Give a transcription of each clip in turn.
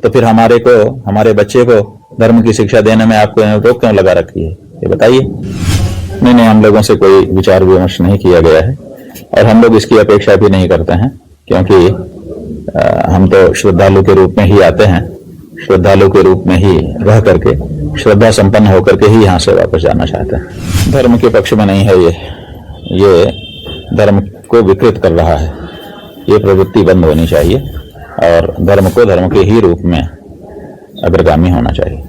तो फिर हमारे बच्चे को धर्म की शिक्षा देने में आपको रोक क्यों लगा रखी है, ये बताइए। नहीं, हम लोगों से कोई विचार विमर्श नहीं किया गया है और हम लोग इसकी अपेक्षा भी नहीं करते हैं, क्योंकि हम तो श्रद्धालु के रूप में ही आते हैं, श्रद्धालु के रूप में ही रह करके श्रद्धा संपन्न होकर के ही यहाँ से वापस जाना चाहते हैं। धर्म के पक्ष में नहीं है ये धर्म को विकृत कर रहा है। ये प्रवृत्ति बंद होनी चाहिए और धर्म को धर्म के ही रूप में अग्रगामी होना चाहिए।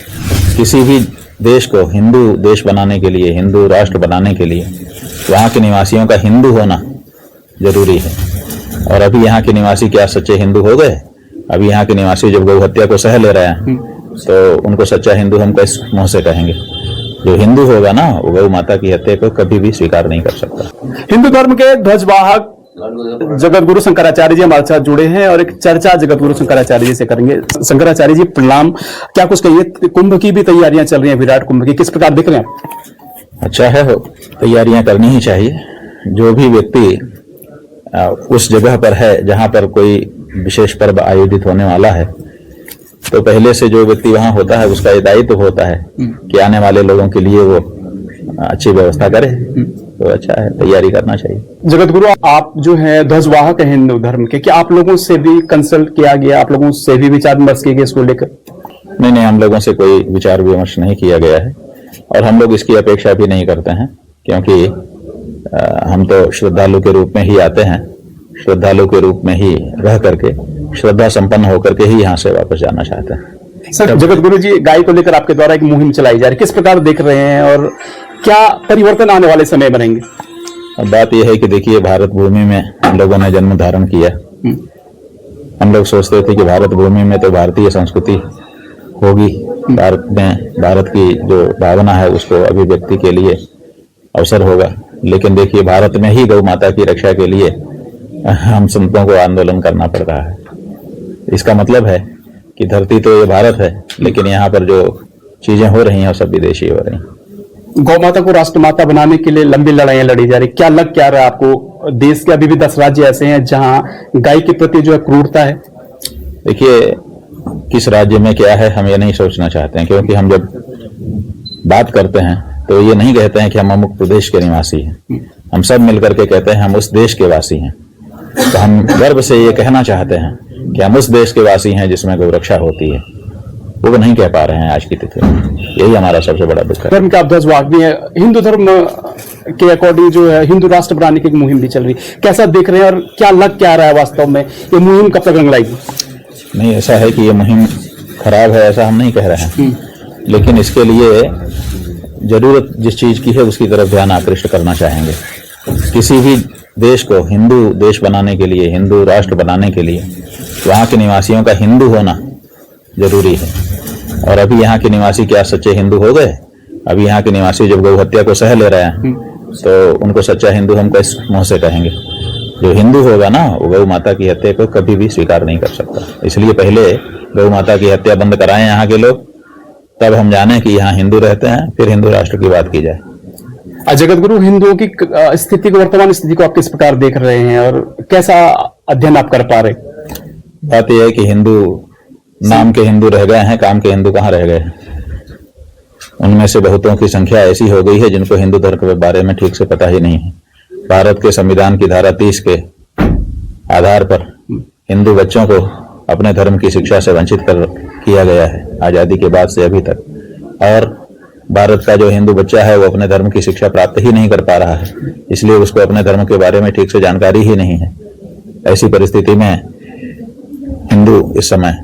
किसी भी देश को हिंदू देश बनाने के लिए, हिंदू राष्ट्र बनाने के लिए वहाँ के निवासियों का हिंदू होना जरूरी है। और अभी यहाँ के निवासी क्या सच्चे हिंदू हो गए? अभी यहाँ के निवासी जब गौ हत्या को सह ले रहे हैं तो उनको सच्चा हिंदू हम किस मुंह से कहेंगे? जो हिंदू होगा ना, वो गौ माता की हत्या को कभी भी स्वीकार नहीं कर सकता। हिंदू धर्म के ध्वजवाहक जगत गुरु शंकराचार्य जी हमारे साथ जुड़े हैं और एक चर्चा जगत गुरु शंकराचार्य जी से करेंगे। शंकराचार्य जी प्रणाम, क्या कुछ कहिए? कुंभ की भी तैयारियां चल रही हैं, विराट कुंभ की, किस प्रकार दिख रहे हैं आप? अच्छा है, तैयारियां करनी ही चाहिए। जो भी व्यक्ति उस जगह पर है जहां पर कोई विशेष पर्व आयोजित होने वाला है, तो पहले से जो व्यक्ति वहां होता है उसका ये दायित्व होता है कि आने वाले लोगों के लिए वो अच्छी व्यवस्था करे। तो अच्छा है, तैयारी करना चाहिए। जगत गुरु, आप जो है ध्वजवाहक है हिंदू धर्म के, क्या आप लोगों से भी कंसल्ट किया गया, आप लोगों से भी विचार विमर्श किए गए इसको लेकर? नहीं, हम लोगों से कोई विचार विमर्श नहीं किया गया है और हम लोग इसकी अपेक्षा भी नहीं करते हैं, क्योंकि हम तो श्रद्धालु के रूप में ही आते हैं, श्रद्धालु के रूप में ही रह करके श्रद्धा संपन्न होकर के ही यहाँ से वापस जाना चाहते हैं। सर, जगत गुरु जी, गाय को लेकर आपके द्वारा एक मुहिम चलाई जा रही है, किस प्रकार देख रहे हैं और क्या परिवर्तन आने वाले समय बनेंगे? अब बात यह है कि देखिए, भारत भूमि में हम लोगों ने जन्म धारण किया। हम लोग सोचते थे कि भारत भूमि में तो भारतीय संस्कृति होगी, भारत में भारत की जो भावना है उसको अभिव्यक्ति के लिए अवसर होगा। लेकिन देखिए, भारत में ही गौ माता की रक्षा के लिए हम संतों को आंदोलन करना पड़ रहा है। इसका मतलब है कि धरती तो ये भारत है, लेकिन यहाँ पर जो चीजें हो रही हैं वो सब विदेशी हो रही हैं। गौ माता को राष्ट्र माता बनाने के लिए लंबी लड़ाइयां लड़ी जा रही, क्या लग क्या रहा है आपको? देश के अभी भी 10 राज्य ऐसे हैं जहां गाय के प्रति जो है क्रूरता है। देखिए, किस राज्य में क्या है हम ये नहीं सोचना चाहते हैं, क्योंकि हम जब बात करते हैं तो ये नहीं कहते हैं कि हम अमुक प्रदेश के निवासी हैं। हम सब मिलकर के कहते हैं हम उस देश के वासी हैं। तो हम गर्व से ये कहना चाहते हैं कि हम उस देश के वासी हैं जिसमें गौरक्षा होती है। वो नहीं कह पा रहे हैं आज की तिथि में, यही हमारा सबसे बड़ा दुख है। धर्म का ध्वजवाहक भी है, हिंदू धर्म के अकॉर्डिंग जो है हिंदू राष्ट्र बनाने की एक मुहिम भी चल रही, कैसा देख रहे हैं और क्या लग क्या रहा है वास्तव में? ये मुहिम कब तक रंग लाएगी? नहीं, ऐसा है कि ये मुहिम खराब है ऐसा हम नहीं कह रहे हैं, लेकिन इसके लिए जरूरत जिस चीज की है उसकी तरफ ध्यान आकृष्ट करना चाहेंगे। किसी भी देश को हिंदू देश बनाने के लिए, हिंदू राष्ट्र बनाने के लिए वहाँ के निवासियों का हिंदू होना जरूरी है। और अभी यहाँ के निवासी क्या सच्चे हिंदू हो गए? अभी यहाँ के निवासी जब गौ हत्या को सह ले रहे हैं तो उनको सच्चा हिंदू हम किस मुंह से कहेंगे? जो हिंदू होगा ना, वो गौ माता की हत्या को कभी भी स्वीकार नहीं कर सकता। इसलिए पहले गौ माता की हत्या बंद कराएं यहाँ के लोग, तब हम जाने कि यहाँ हिंदू रहते हैं, फिर हिंदू राष्ट्र की बात की जाए। जगत गुरु, हिंदुओं की स्थिति को, वर्तमान स्थिति को आप किस प्रकार देख रहे हैं और कैसा अध्ययन आप कर पा रहे? बात यह है कि हिंदू नाम के हिंदू रह गए हैं, काम के हिंदू कहाँ रह गए? उनमें से बहुतों की संख्या ऐसी हो गई है जिनको हिंदू धर्म के बारे में ठीक से पता ही नहीं है। भारत के संविधान की धारा 30 के आधार पर हिंदू बच्चों को अपने धर्म की शिक्षा से वंचित किया गया है आजादी के बाद से अभी तक। और भारत का जो हिंदू बच्चा है वो अपने धर्म की शिक्षा प्राप्त ही नहीं कर पा रहा है, इसलिए उसको अपने धर्म के बारे में ठीक से जानकारी ही नहीं है। ऐसी परिस्थिति में हिंदू इस समय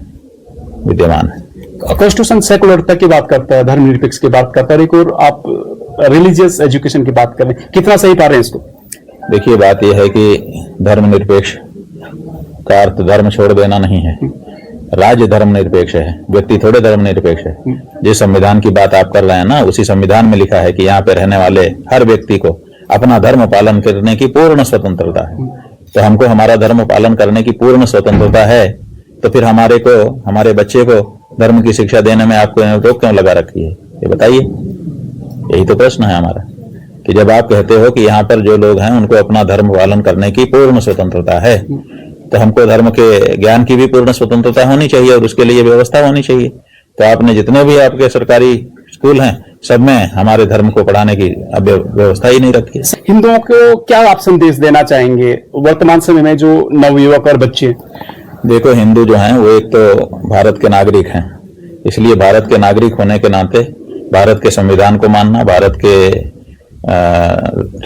विद्यमान है। कॉन्स्टिट्यूशन सेकुलरता की बात करता है, धर्मनिरपेक्ष की बात करता है, एक और आप रिलीजियस एजुकेशन की बात कर रहे हैं, कितना सही पा रहे हैं इसको? देखिए, बात यह है कि धर्मनिरपेक्ष का अर्थ धर्म छोड़ देना नहीं है। राज्य धर्मनिरपेक्ष है, व्यक्ति थोड़े धर्मनिरपेक्ष है। जिस संविधान की बात आप कर रहे हैं ना, उसी संविधान में लिखा है कि यहाँ पे रहने वाले हर व्यक्ति को अपना धर्म पालन करने की पूर्ण स्वतंत्रता है। तो हमको हमारा धर्म पालन करने की पूर्ण स्वतंत्रता है, तो फिर हमारे बच्चे को धर्म की शिक्षा देने में आपको रोक क्यों लगा रखी है, ये बताइए। यही तो प्रश्न है हमारा, कि जब आप कहते हो कि यहाँ पर जो लोग हैं उनको अपना धर्म पालन करने की पूर्ण स्वतंत्रता है, तो हमको धर्म के ज्ञान की भी पूर्ण स्वतंत्रता होनी चाहिए और उसके लिए व्यवस्था होनी चाहिए। तो आपने जितने भी आपके सरकारी स्कूल हैं सब में हमारे धर्म को पढ़ाने की अब व्यवस्था ही नहीं रखी है। हिंदुओं को क्या आप संदेश देना चाहेंगे वर्तमान समय में जो नवयुवक और बच्चे? देखो, हिंदू जो हैं वो एक तो भारत के नागरिक हैं, इसलिए भारत के नागरिक होने के नाते भारत के संविधान को मानना, भारत के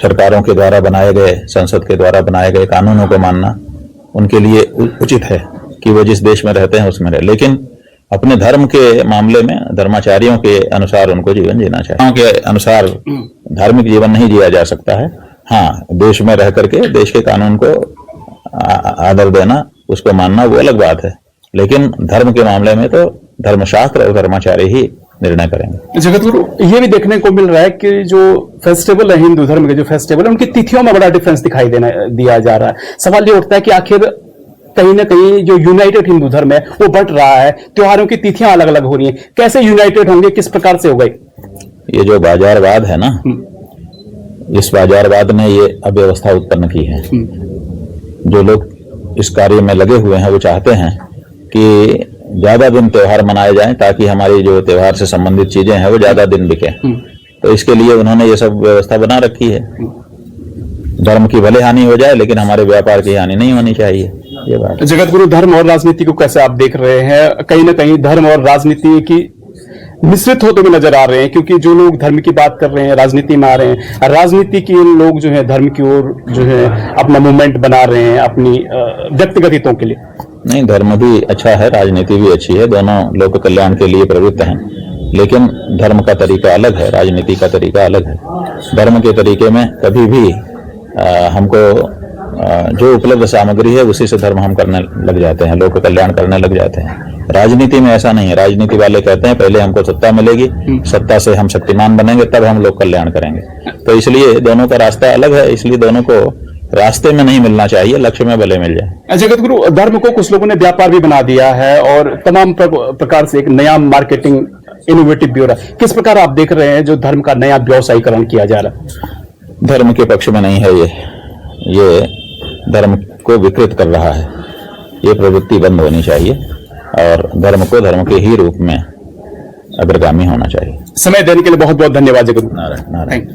सरकारों के द्वारा बनाए गए, संसद के द्वारा बनाए गए कानूनों को मानना उनके लिए उचित है कि वो जिस देश में रहते हैं उसमें रहे। लेकिन अपने धर्म के मामले में धर्माचार्यों के अनुसार उनको जीवन जीना चाहिए। के अनुसार धार्मिक जीवन नहीं जिया जा सकता है। हाँ, देश में रह करके देश के कानून को आदर देना, उसको मानना वो अलग बात है, लेकिन धर्म के मामले में तो धर्मशास्त्र और धर्माचार्य ही निर्णय करेंगे। जगतगुरु, ये भी देखने को मिल रहा है कि जो फेस्टिवल है हिंदू धर्म के, जो फेस्टिवल है उनकी तिथियों में बड़ा डिफरेंस दिखाई दिया जा रहा है। सवाल ये उठता है कि आखिर कहीं ना कहीं जो यूनाइटेड हिंदू धर्म है वो बढ़ रहा है, त्योहारों की तिथियां अलग अलग हो रही हैं, कैसे यूनाइटेड होंगे, किस प्रकार से होगा? ये जो बाजारवाद है ना, इस बाजारवाद ने ये अव्यवस्था उत्पन्न की है। जो लोग इस कार्य में लगे हुए हैं वो चाहते हैं कि ज्यादा दिन त्योहार मनाए जाएं ताकि हमारी जो त्योहार से संबंधित चीजें हैं वो ज्यादा दिन बिके। तो इसके लिए उन्होंने ये सब व्यवस्था बना रखी है। धर्म की भले हानि हो जाए लेकिन हमारे व्यापार की हानि नहीं होनी चाहिए, ये बात। जगतगुरु, धर्म और राजनीति को कैसे आप देख रहे हैं? कहीं ना कहीं धर्म और राजनीति की मिश्रित होते हुए नजर आ रहे हैं, क्योंकि जो लोग धर्म की बात कर रहे हैं राजनीति में आ रहे हैं, राजनीति के लोग जो है धर्म की ओर जो है अपना मूवमेंट बना रहे हैं अपनी व्यक्तिगत हितों के लिए। नहीं, धर्म भी अच्छा है, राजनीति भी अच्छी है, दोनों लोक कल्याण के लिए प्रवृत्त हैं, लेकिन धर्म का तरीका अलग है, राजनीति का तरीका अलग है। धर्म के तरीके में कभी भी हमको जो उपलब्ध सामग्री है उसी से धर्म हम करने लग जाते हैं, लोक कल्याण करने लग जाते हैं। राजनीति में ऐसा नहीं है। राजनीति वाले कहते हैं पहले हमको सत्ता मिलेगी, सत्ता से हम शक्तिमान बनेंगे तब हम लोक कल्याण करेंगे। तो इसलिए दोनों का रास्ता अलग है, इसलिए दोनों को रास्ते में नहीं मिलना चाहिए, लक्ष्य में भले मिल जाए। जगतगुरु, धर्म को कुछ लोगों ने व्यापार भी बना दिया है और तमाम प्रकार से एक नया मार्केटिंग इनोवेटिव भी हो रहा है। किस प्रकार आप देख रहे हैं जो धर्म का नया व्यवसायीकरण किया जा रहा है? धर्म के पक्ष में नहीं है ये धर्म को विकृत कर रहा है। ये प्रवृत्ति बंद होनी चाहिए और धर्म को धर्म के ही रूप में अग्रगामी होना चाहिए। समय देने के लिए बहुत बहुत धन्यवाद जगतगुरु। नारायण नारायण।